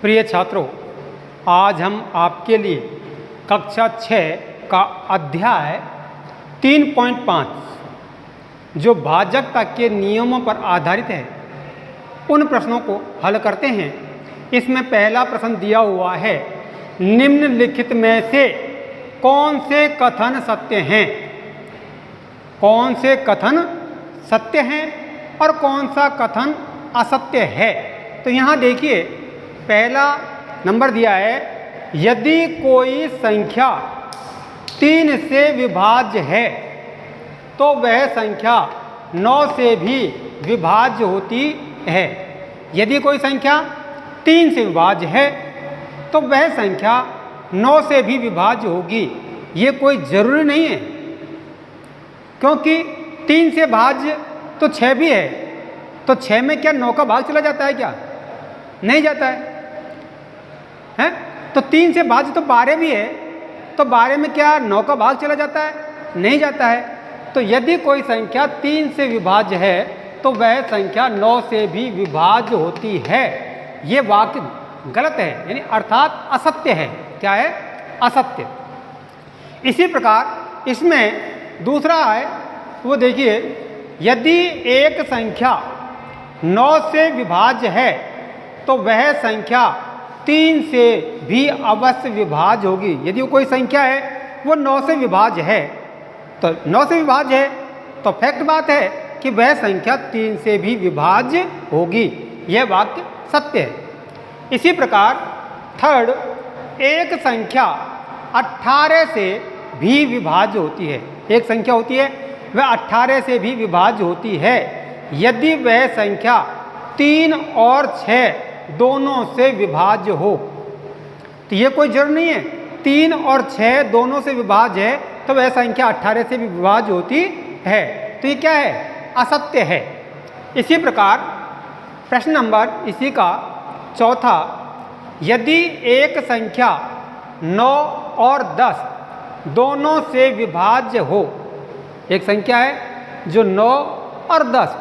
प्रिय छात्रों, आज हम आपके लिए कक्षा 6 का अध्याय 3.5 जो भाजकता के नियमों पर आधारित है उन प्रश्नों को हल करते हैं। इसमें पहला प्रश्न दिया हुआ है, निम्नलिखित में से कौन से कथन सत्य हैं? कौन से कथन सत्य हैं और कौन सा कथन असत्य है? तो यहाँ देखिए, पहला नंबर दिया है, यदि कोई संख्या 3 से विभाज्य है तो वह संख्या 9 से भी विभाज्य होती है। यदि कोई संख्या 3 से विभाज्य है तो वह संख्या 9 से भी विभाज्य होगी। ये कोई ज़रूरी नहीं है, क्योंकि 3 से भाज्य तो 6 भी है, तो 6 में क्या 9 का भाग चला जाता है? क्या नहीं जाता है? तो 3 से भाज्य तो 12 भी है, तो 12 में क्या 9 का भाग चला जाता है? नहीं जाता है। तो यदि कोई संख्या 3 से विभाज्य है तो वह संख्या 9 से भी विभाज्य होती है। ये वाक्य गलत है, यानी अर्थात असत्य है। क्या है? असत्य। इसी प्रकार इसमें दूसरा है, वो देखिए, यदि एक संख्या 9 से विभाज्य है तो वह संख्या 3 से भी अवश्य विभाज्य होगी। यदि वो कोई संख्या है वो 9 से विभाज्य है, तो 9 से विभाज्य है तो फैक्ट बात है कि वह संख्या 3 से भी विभाज्य होगी। यह वाक्य सत्य है। इसी प्रकार थर्ड, एक संख्या 18 से भी विभाज्य होती है। एक संख्या होती है वह 18 से भी विभाज्य होती है यदि वह संख्या 3 और 6 दोनों से विभाज्य हो। तो ये कोई जरूर नहीं है, 3 और 6 दोनों से विभाज्य है तो वह संख्या 18 से भी विभाज्य होती है। तो ये क्या है? असत्य है। इसी प्रकार प्रश्न नंबर इसी का चौथा, यदि एक संख्या 9 और 10 दोनों से विभाज्य हो। एक संख्या है जो 9 और 10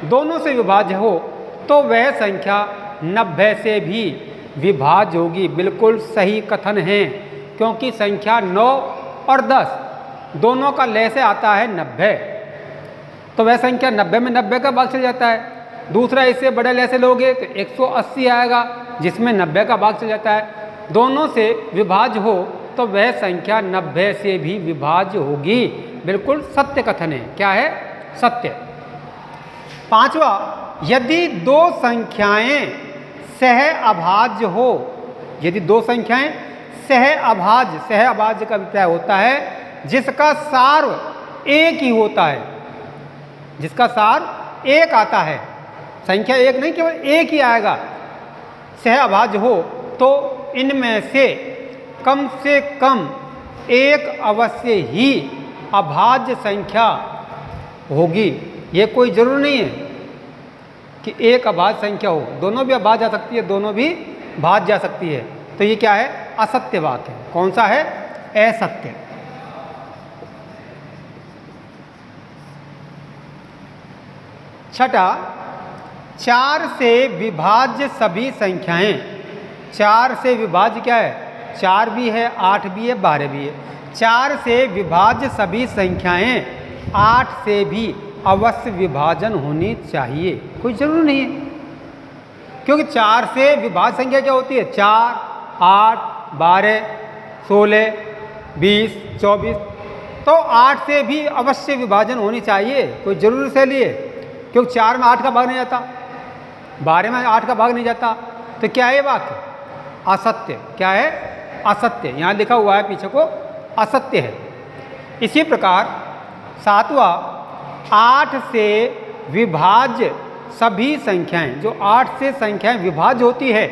दोनों से विभाज्य हो तो वह संख्या 90 से भी विभाज्य होगी। बिल्कुल सही कथन है, क्योंकि संख्या 9 और 10 दोनों का लय से आता है 90, तो वह संख्या 90 में 90 का भाग चल जाता है। दूसरा, इससे बड़े लय से लोगे तो 180 आएगा, जिसमें 90 का भाग चल जाता है। दोनों से विभाज्य हो तो वह संख्या 90 से भी विभाज्य होगी। बिल्कुल सत्य कथन है। क्या है? सत्य। पांचवा, यदि दो संख्याएं सह अभाज्य हो। यदि दो संख्याएं सह अभाज्य का अभिप्राय होता है जिसका सार एक ही होता है, जिसका सार एक आता है। संख्या एक नहीं, केवल एक ही आएगा। सह अभाज्य हो तो इनमें से कम एक अवश्य ही अभाज्य संख्या होगी। ये कोई जरूरी नहीं है कि एक अभाज्य संख्या हो, दोनों भी अभाज्य जा सकती है, दोनों भी भाज्य जा सकती है। तो ये क्या है? असत्य बात है। कौन सा है? असत्य। छठा, 4 से विभाज्य सभी संख्याएं। 4 से विभाज्य क्या है? 4 भी है, 8 भी है, 12 भी है। 4 से विभाज्य सभी संख्याएं 8 से भी अवश्य विभाजन होनी चाहिए। कोई जरूरी नहीं है, क्योंकि 4 से विभाज्य संख्या क्या होती है? 4, 8, 12, 16, 20, 24। तो 8 से भी अवश्य विभाजन होनी चाहिए। कोई जरूरी से लिए, क्योंकि 4 में 8 का भाग नहीं जाता, 12 में 8 का भाग नहीं जाता। तो क्या है ये बात? असत्य। क्या है? असत्य। यहाँ लिखा हुआ है पीछे को, असत्य है। इसी प्रकार सातवां, 8 से विभाज्य सभी संख्याएं। जो 8 से संख्याएं विभाज्य होती है,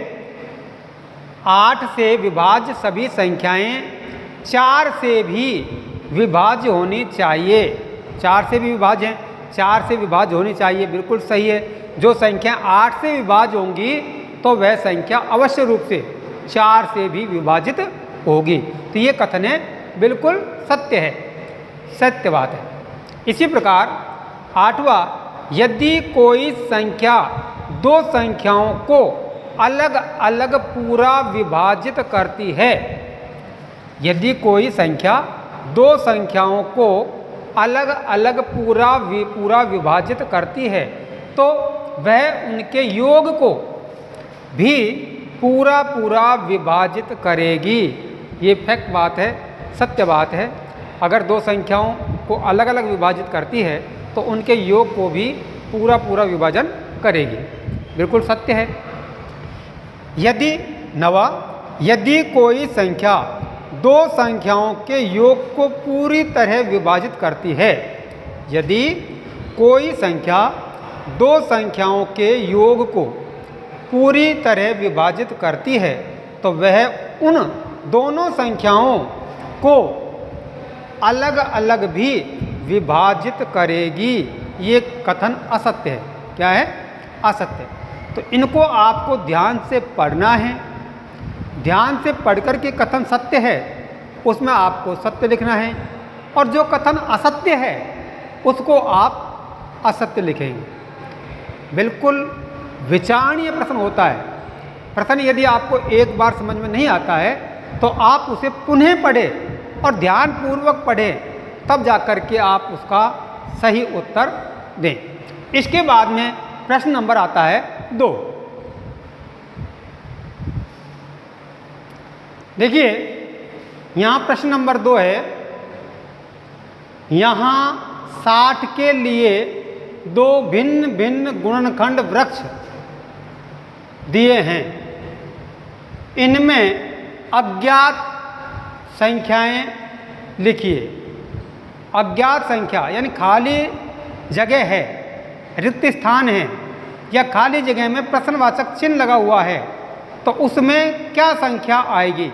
8 से विभाज्य सभी संख्याएं 4 से भी विभाज्य होनी चाहिए। 4 से भी विभाज्य हैं, 4 से विभाज्य होनी चाहिए। बिल्कुल सही है। जो संख्या 8 से विभाज्य होंगी तो वह संख्या अवश्य रूप से 4 से भी विभाजित होगी। तो ये कथन है, बिल्कुल सत्य है, सत्य बात है। इसी प्रकार आठवां, यदि कोई संख्या दो संख्याओं को अलग अलग पूरा विभाजित करती है। यदि कोई संख्या दो संख्याओं को अलग अलग पूरा विभाजित करती है तो वह उनके योग को भी पूरा विभाजित करेगी। ये फैक्ट बात है, सत्य बात है। अगर दो संख्याओं को अलग अलग विभाजित करती है तो उनके योग को भी पूरा विभाजन करेगी। बिल्कुल सत्य है। यदि कोई संख्या दो संख्याओं के योग को पूरी तरह विभाजित करती है, यदि कोई संख्या दो संख्याओं के योग को पूरी तरह विभाजित करती है तो वह उन दोनों संख्याओं को अलग अलग भी विभाजित करेगी। ये कथन असत्य है। क्या है? असत्य। तो इनको आपको ध्यान से पढ़ना है। ध्यान से पढ़कर के कथन सत्य है उसमें आपको सत्य लिखना है, और जो कथन असत्य है उसको आप असत्य लिखेंगे। बिल्कुल विचारणीय प्रश्न होता है। प्रश्न यदि आपको एक बार समझ में नहीं आता है तो आप उसे पुनः पढ़ें और ध्यानपूर्वक पढ़ें, तब जाकर के आप उसका सही उत्तर दें। इसके बाद में प्रश्न नंबर आता है 2। देखिए यहाँ प्रश्न नंबर 2 है। यहाँ 60 के लिए दो भिन्न भिन्न गुणनखंड वृक्ष दिए हैं। इनमें अज्ञात संख्याएं लिखिए। अज्ञात संख्या यानी खाली जगह है, रिक्त स्थान है, या खाली जगह में प्रश्नवाचक चिन्ह लगा हुआ है, तो उसमें क्या संख्या आएगी?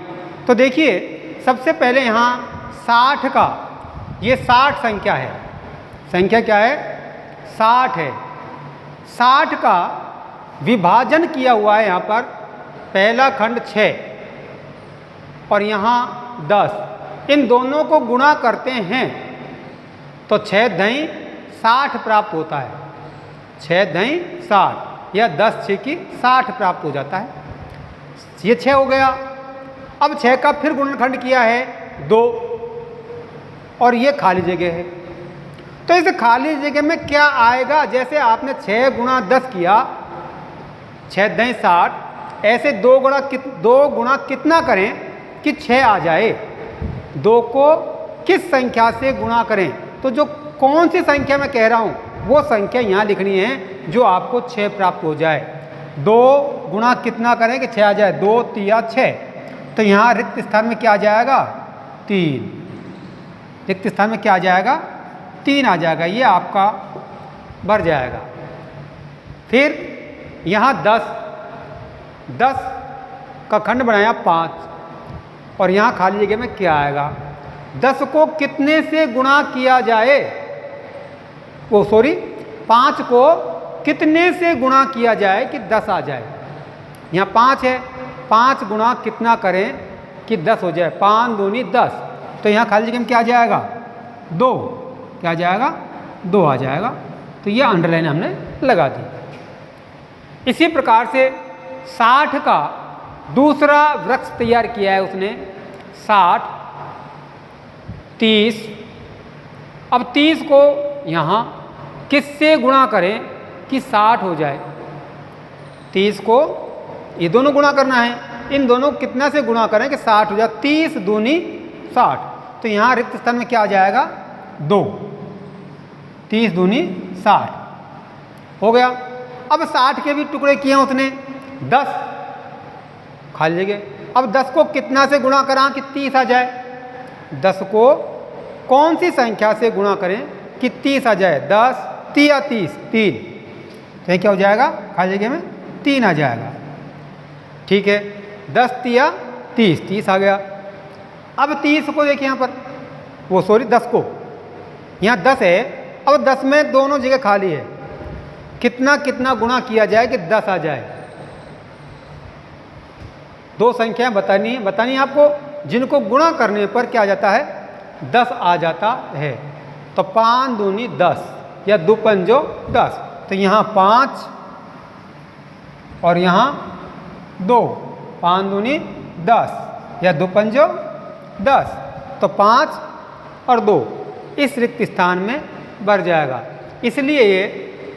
तो देखिए सबसे पहले यहाँ 60 का, ये 60 संख्या है। संख्या क्या है? 60 है। 60 का विभाजन किया हुआ है यहाँ पर। पहला खंड 6 और यहाँ 10। इन दोनों को गुणा करते हैं तो 6 दही 60 प्राप्त होता है। 6 दही 60 या 10 6 की 60 प्राप्त हो जाता है। ये 6 हो गया। अब 6 का फिर गुणनखंड किया है 2 और ये खाली जगह है। तो इस खाली जगह में क्या आएगा? जैसे आपने 6 गुणा 10 किया, 6 दही 60, ऐसे 2 गुणा कितना करें कि 6 आ जाए? 2 को किस संख्या से गुणा करें? तो जो कौन सी संख्या मैं कह रहा हूँ वो संख्या यहाँ लिखनी है जो आपको 6 प्राप्त हो जाए। 2 गुणा कितना करें कि 6 आ जाए? 2 3 6। तो यहाँ रिक्त स्थान में क्या आ जाएगा? 3। रिक्त स्थान में क्या आ जाएगा? 3 आ जाएगा। ये आपका भर जाएगा। फिर यहाँ 10 का खंड बनाया 5 और यहाँ खाली जगह में क्या आएगा? 10 को कितने से गुणा किया जाए? 5 को कितने से गुणा किया जाए कि 10 आ जाए? यहाँ 5 है, 5 गुणा कितना करें कि 10 हो जाए? 5 दूनी 10। तो यहाँ खाली जगह में क्या आ जाएगा? 2। क्या आ जाएगा? 2 आ जाएगा। तो ये अंडरलाइन हमने लगा दी। इसी प्रकार से 60 का दूसरा वृक्ष तैयार किया है उसने। 60 30। अब 30 को यहाँ किससे गुणा करें कि 60 हो जाए? 30 को ये दोनों गुणा करना है। इन दोनों कितना से गुणा करें कि 60 हो जाए? 30 दूनी 60। तो यहाँ रिक्त स्थान में क्या आ जाएगा? 2। 30 दूनी 60 हो गया। अब 60 के भी टुकड़े किए हैं उसने 10 खाली जगह। अब 10 को कितना से गुणा करा कि 30 आ जाए? 10 को कौन सी संख्या से गुणा करें कि 30 आ जाए? 10 3 30 3। तो क्या हो जाएगा? खाली जगह में 3 आ जाएगा। ठीक है। 10 3 30 30 आ गया। अब 30 को देखिए यहाँ पर 10 को यहाँ 10 है। अब 10 में दोनों जगह खाली है। कितना कितना गुणा किया जाए कि 10 आ जाए? 2 संख्याएं बतानी आपको जिनको गुणा करने पर क्या आ जाता है? 10 आ जाता है। तो 5 दूनी 10 या 2 पंजो 10। तो यहाँ 5 और यहाँ 2, 5 दूनी 10 या 2 पंजो 10, तो 5 और 2 इस रिक्त स्थान में भर जाएगा। इसलिए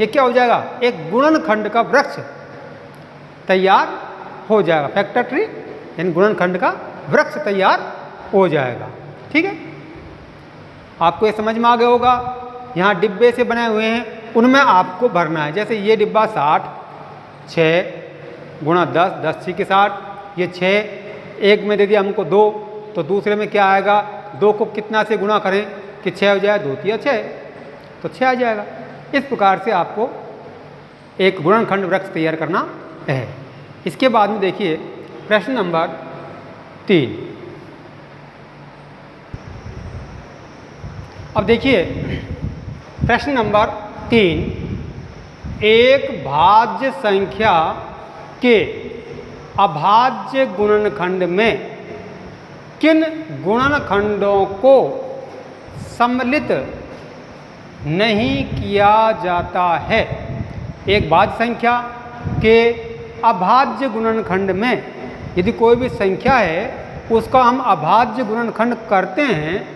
ये क्या हो जाएगा, एक गुणनखंड का वृक्ष तैयार हो जाएगा। फैक्टर ट्री यानी गुणनखंड का वृक्ष तैयार हो जाएगा। ठीक है, आपको ये समझ में आ गया होगा। यहाँ डिब्बे से बनाए हुए हैं, उनमें आपको भरना है। जैसे ये डिब्बा 60, 6 गुणा 10, 10 6 के 60, ये 6, एक में दे दिया हमको 2, तो दूसरे में क्या आएगा, 2 को कितना से गुणा करें कि 6 हो जाए, 2 3 6, तो 6 आ जाएगा। इस प्रकार से आपको एक गुणनखंड वृक्ष तैयार करना है। इसके बाद में देखिए प्रश्न नंबर 3। अब देखिए प्रश्न नंबर 3, एक भाज्य संख्या के अभाज्य गुणनखंड में किन गुणनखंडों को सम्मिलित नहीं किया जाता है। एक भाज्य संख्या के अभाज्य गुणनखंड में यदि कोई भी संख्या है उसका हम अभाज्य गुणनखंड करते हैं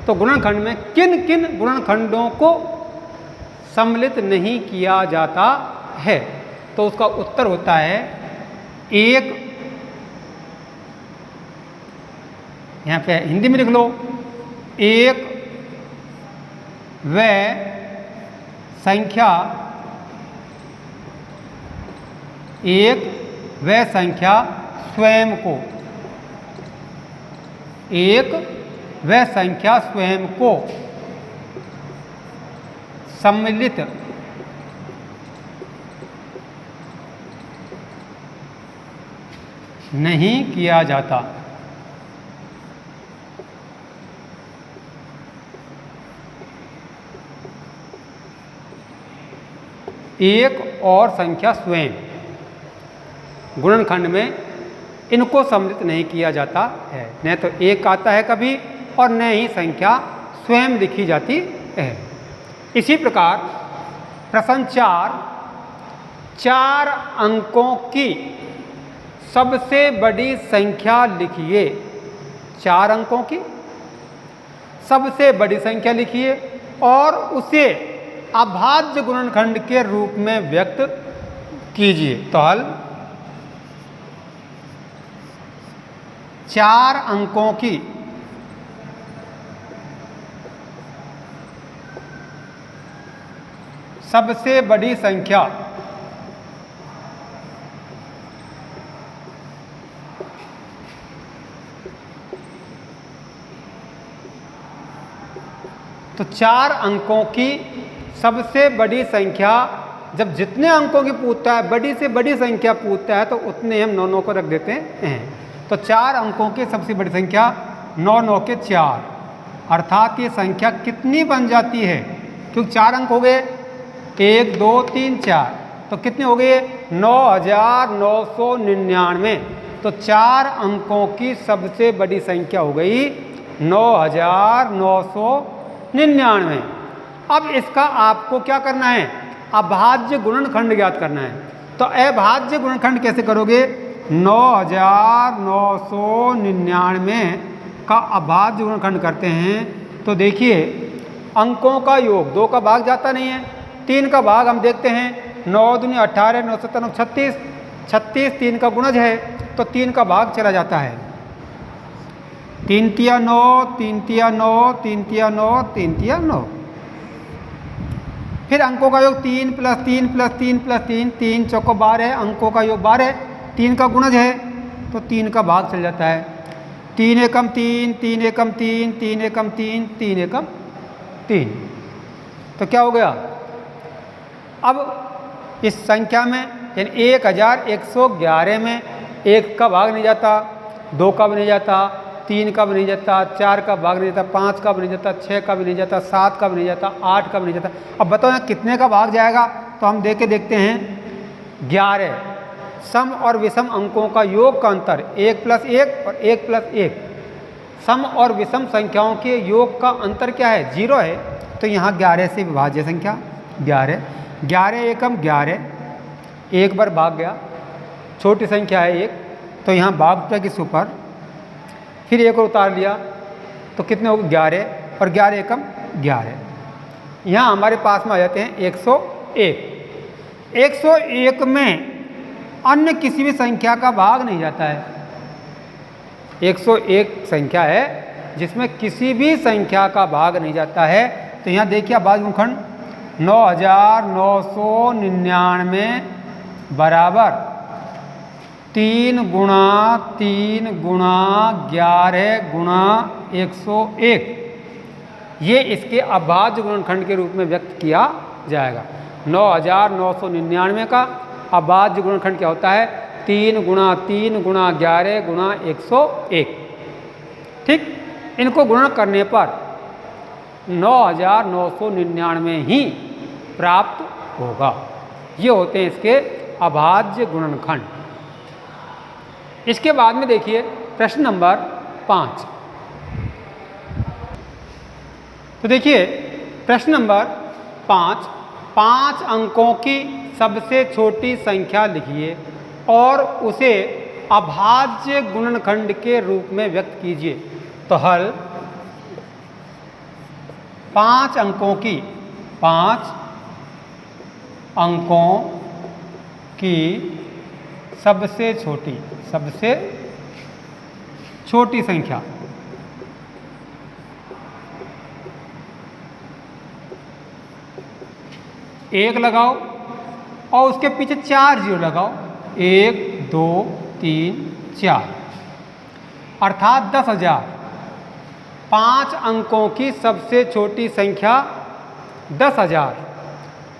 तो गुणनखंड में किन किन गुणनखंडों को सम्मिलित नहीं किया जाता है। तो उसका उत्तर होता है 1, यहाँ पे हिंदी में लिख लो, 1 व संख्या, 1 व संख्या स्वयं को, 1 व संख्या स्वयं को सम्मिलित नहीं किया जाता। एक और संख्या स्वयं गुणनखंड में इनको सम्मिलित नहीं किया जाता है। न तो 1 आता है कभी और न ही संख्या स्वयं लिखी जाती है। इसी प्रकार प्रश्न 4 अंकों की सबसे बड़ी संख्या लिखिए। 4 अंकों की सबसे बड़ी संख्या लिखिए और उसे अभाज्य गुणनखंड के रूप में व्यक्त कीजिए। तो हल 4 अंकों की सबसे बड़ी संख्या तो 4 अंकों की सबसे बड़ी संख्या, जब जितने अंकों की पूछता है बड़ी से बड़ी संख्या पूछता है तो उतने हम 9 9 को रख देते हैं। तो 4 अंकों की सबसे बड़ी संख्या 9 9 के 4, अर्थात ये संख्या कितनी बन जाती है, क्योंकि 4 अंक हो गए, 1 2 3 4, तो कितने हो गए 9999। तो 4 अंकों की सबसे बड़ी संख्या हो गई 9999। अब इसका आपको क्या करना है, अभाज्य गुणनखंड ज्ञात करना है। तो अभाज्य गुणनखंड कैसे करोगे, 9999 का अभाज्य गुणनखंड करते हैं। तो देखिए अंकों का योग 2 का भाग जाता नहीं है, 3 का भाग हम देखते हैं, 9 दूनी 18, 9 7 9 36, 36 3 का गुणज है तो 3 का भाग चला जाता है। 3 तिया 9, 3 तिया 9, 3 तिया 9, 3 तिया 9। फिर अंकों का योग 3 + 3 + 3 + 3, 3 चौको 12, अंकों का योग 12, 3 का गुणज है तो 3 का भाग चल जाता है। 3 एकम 3, 3 एकम 3, 3 एकम 3, 3 एकम 3। तो क्या हो गया, अब इस संख्या में यानी 1111 में 1 का भाग नहीं जाता, 2 का भी नहीं जाता, 3 का भी नहीं जाता, 4 का भाग नहीं जाता, 5 का भी नहीं जाता, 6 का भी नहीं जाता, 7 का भी नहीं जाता, 8 का भी नहीं जाता। अब बताओ यहाँ कितने का भाग जाएगा, तो हम देख के देखते हैं 11। सम और विषम अंकों का योग का अंतर 1 + 1 और 1 + 1। सम और विषम संख्याओं के योग का अंतर क्या है, 0 है। तो यहाँ 11 से विभाज्य संख्या 11, 11 एकम 11, 1 बार भाग गया, छोटी संख्या है एक, तो यहाँ भाग किस ऊपर, फिर एक और उतार लिया तो कितने हो गए 11, और 11 एकम 11। यहाँ हमारे पास में आ जाते हैं 101। 101 में अन्य किसी भी संख्या का भाग नहीं जाता है। 101 संख्या है जिसमें किसी भी संख्या का भाग नहीं जाता है। तो यहाँ देखिए अभाज्य गुणनखंड 9999 बराबर 3 गुणा 3 गुणा 11 गुणा 101, ये इसके अभाज्य गुणनखंड के रूप में व्यक्त किया जाएगा। 9999 का अभाज्य गुणनखंड क्या होता है, 3 गुणा 3 गुणा 11 गुणा 101। ठीक, इनको गुणन करने पर 9999 ही प्राप्त होगा। ये होते हैं इसके अभाज्य गुणनखंड। इसके बाद में देखिए प्रश्न नंबर 5। तो देखिए प्रश्न नंबर 5, 5 अंकों की सबसे छोटी संख्या लिखिए और उसे अभाज्य गुणनखंड के रूप में व्यक्त कीजिए। तो हल 5 अंकों की 5 अंकों की सबसे छोटी संख्या एक लगाओ और उसके पीछे 4 जीरो लगाओ, 1 2 3 4, अर्थात 10,000। 5 अंकों की सबसे छोटी संख्या 10,000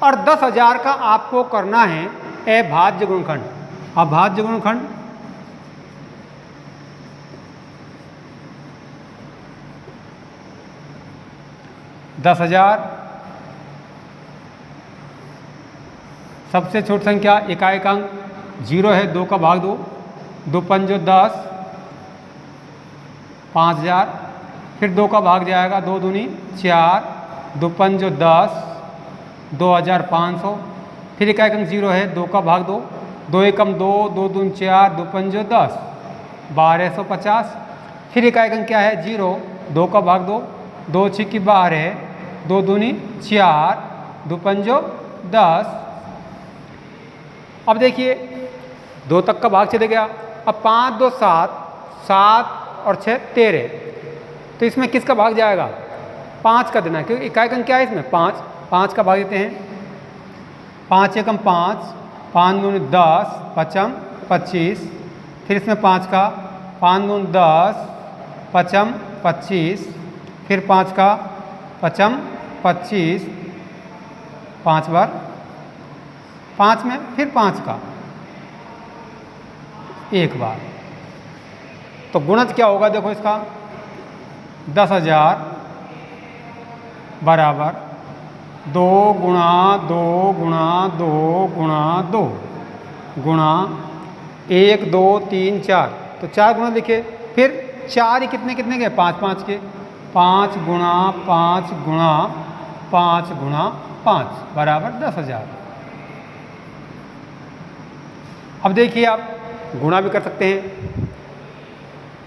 और 10,000 का आपको करना है अभाज्य गुणनखंड। अभाज्य गुणनखंड 10,000 सबसे छोटी संख्या इकाई का अंक 0 है, 2 का भाग 2, 2 पंजो 10, 5,000, फिर 2 का भाग जाएगा, 2 दूनी 4, 2 पंजो 10, 2,500, फिर इकाई का अंक 0 है, 2 का भाग 2, 2 एकम 2, 2 दून 4, 2 पंजो 10, 1250, फिर इकाई का अंक क्या है 0, 2 का भाग 2, 2 छिक्की 12, 2 दूनी 4, 2 पंजो 10। अब देखिए 2 तक का भाग चले गया। अब 5 2 7, 7 और 6 13, तो इसमें किसका भाग जाएगा, 5 का देना है, क्योंकि इकाई का अंक क्या है इसमें 5, 5 का भाग देते हैं। 5 एकम 5, 5 दूनी 10, 5 25, फिर इसमें 5 का 5 दूनी 10, 5 25, फिर 5 का 5 25, 5 बार 5 में, फिर 5 का 1 बार। तो गुणज क्या होगा देखो इसका, 10,000 बराबर 2 गुणा 2 गुणा 2 गुणा 2 गुणा 1 2 3 4, तो 4 गुणा लिखे, फिर 4 ही कितने कितने के 5 5 के, 5 गुणा 5 गुणा 5 गुणा 5 बराबर 10,000। अब देखिए आप गुणा भी कर सकते हैं।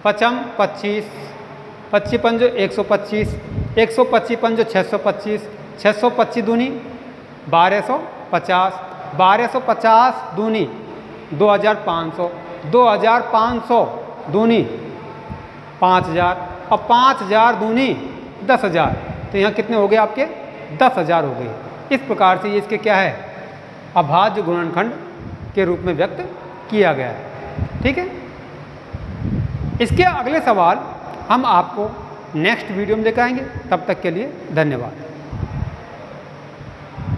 5 25, 25 पंजो 125, 125 पंजो 625, 625 दूनी 1250, 1250 दूनी 2,500, 2,500 दूनी 5,000 और 5,000 दूनी 10,000। तो यहाँ कितने हो गए आपके 10,000 हो गए। इस प्रकार से ये इसके क्या है, अभाज्य गुणनखंड के रूप में व्यक्त किया गया है। ठीक है, इसके अगले सवाल हम आपको नेक्स्ट वीडियो में दिखाएंगे। तब तक के लिए धन्यवाद।